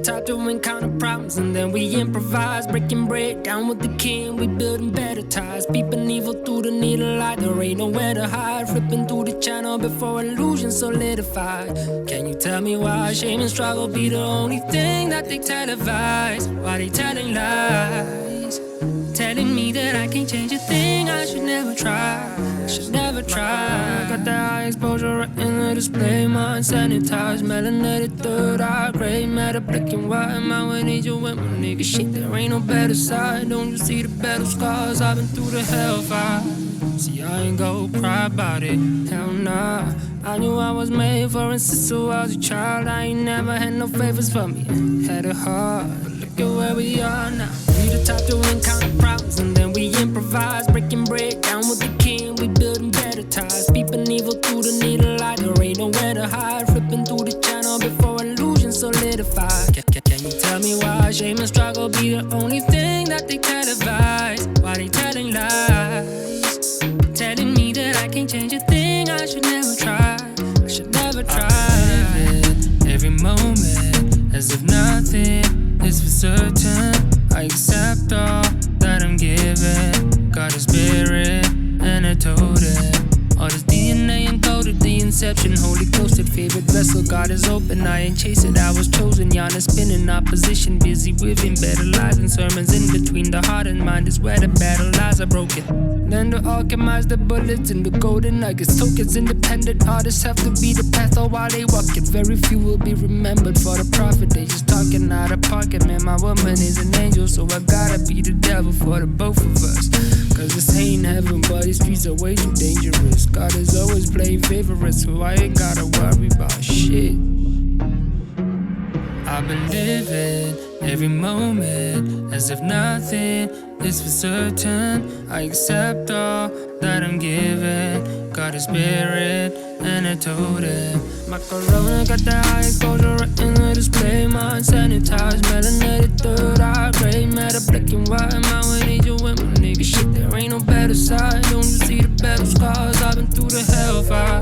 top to encounter problems, and then we improvise, breaking bread down with the king. We building better ties, peeping evil through the needle light. There ain't nowhere to hide, flipping through the channel before illusion solidified. Can you tell me why shame and struggle be the only thing that they televise? Why they telling lies, telling me that I can't change a thing? I should never try, I should never try. Got that high exposure right in the display, mind sanitized, melanated third eye, gray matter, black and white. My one angel went with nigga shit, there ain't no better side. Don't you see the battle scars? I've been through the hellfire. See, I ain't go cry about it, hell nah. I knew I was made for insist, so I was a child. I ain't never had no favors for me, had it hard, but look at where we are now. We the top to encounter problems, and then we improvise, breaking bread down with the king. We building better ties, peeping evil through the needle light. There ain't nowhere to hide, flipping through the channel before illusion solidified. Can you tell me why shame and struggle be the only thing that they televise? Why they telling lies, telling me that I can't change a thing? I should never try, I should never try. I live every moment as if nothing is for certain. I accept all that I'm given. Got a spirit and a totem. All this DNA encoded, the inception, holy ghosted, favorite vessel. God is open, I ain't chasing, I was chosen. Yana spinning opposition, busy living better lives and sermons. In between the heart and mind is where the battle lies are broken. Then to alchemize the bullets into golden nuggets. Tokens, independent artists have to be the path, or while they walk it. Very few will be remembered for the prophet. They just talking out of pocket, man. My woman is an angel, so I gotta be the devil for the both of us. Cause this ain't heaven, but these streets are way too dangerous. God is always playing favorites, so I ain't gotta worry about shit. I've been living every moment as if nothing is for certain. I accept all that I'm given. Got a spirit and a totem. My corona got that high exposure right in the display. Mind sanitized, melanated third eye, gray matter, black and white. My one angel went with nigga shit, there ain't no better side. Don't you see the battle scars? I've been through the hellfire.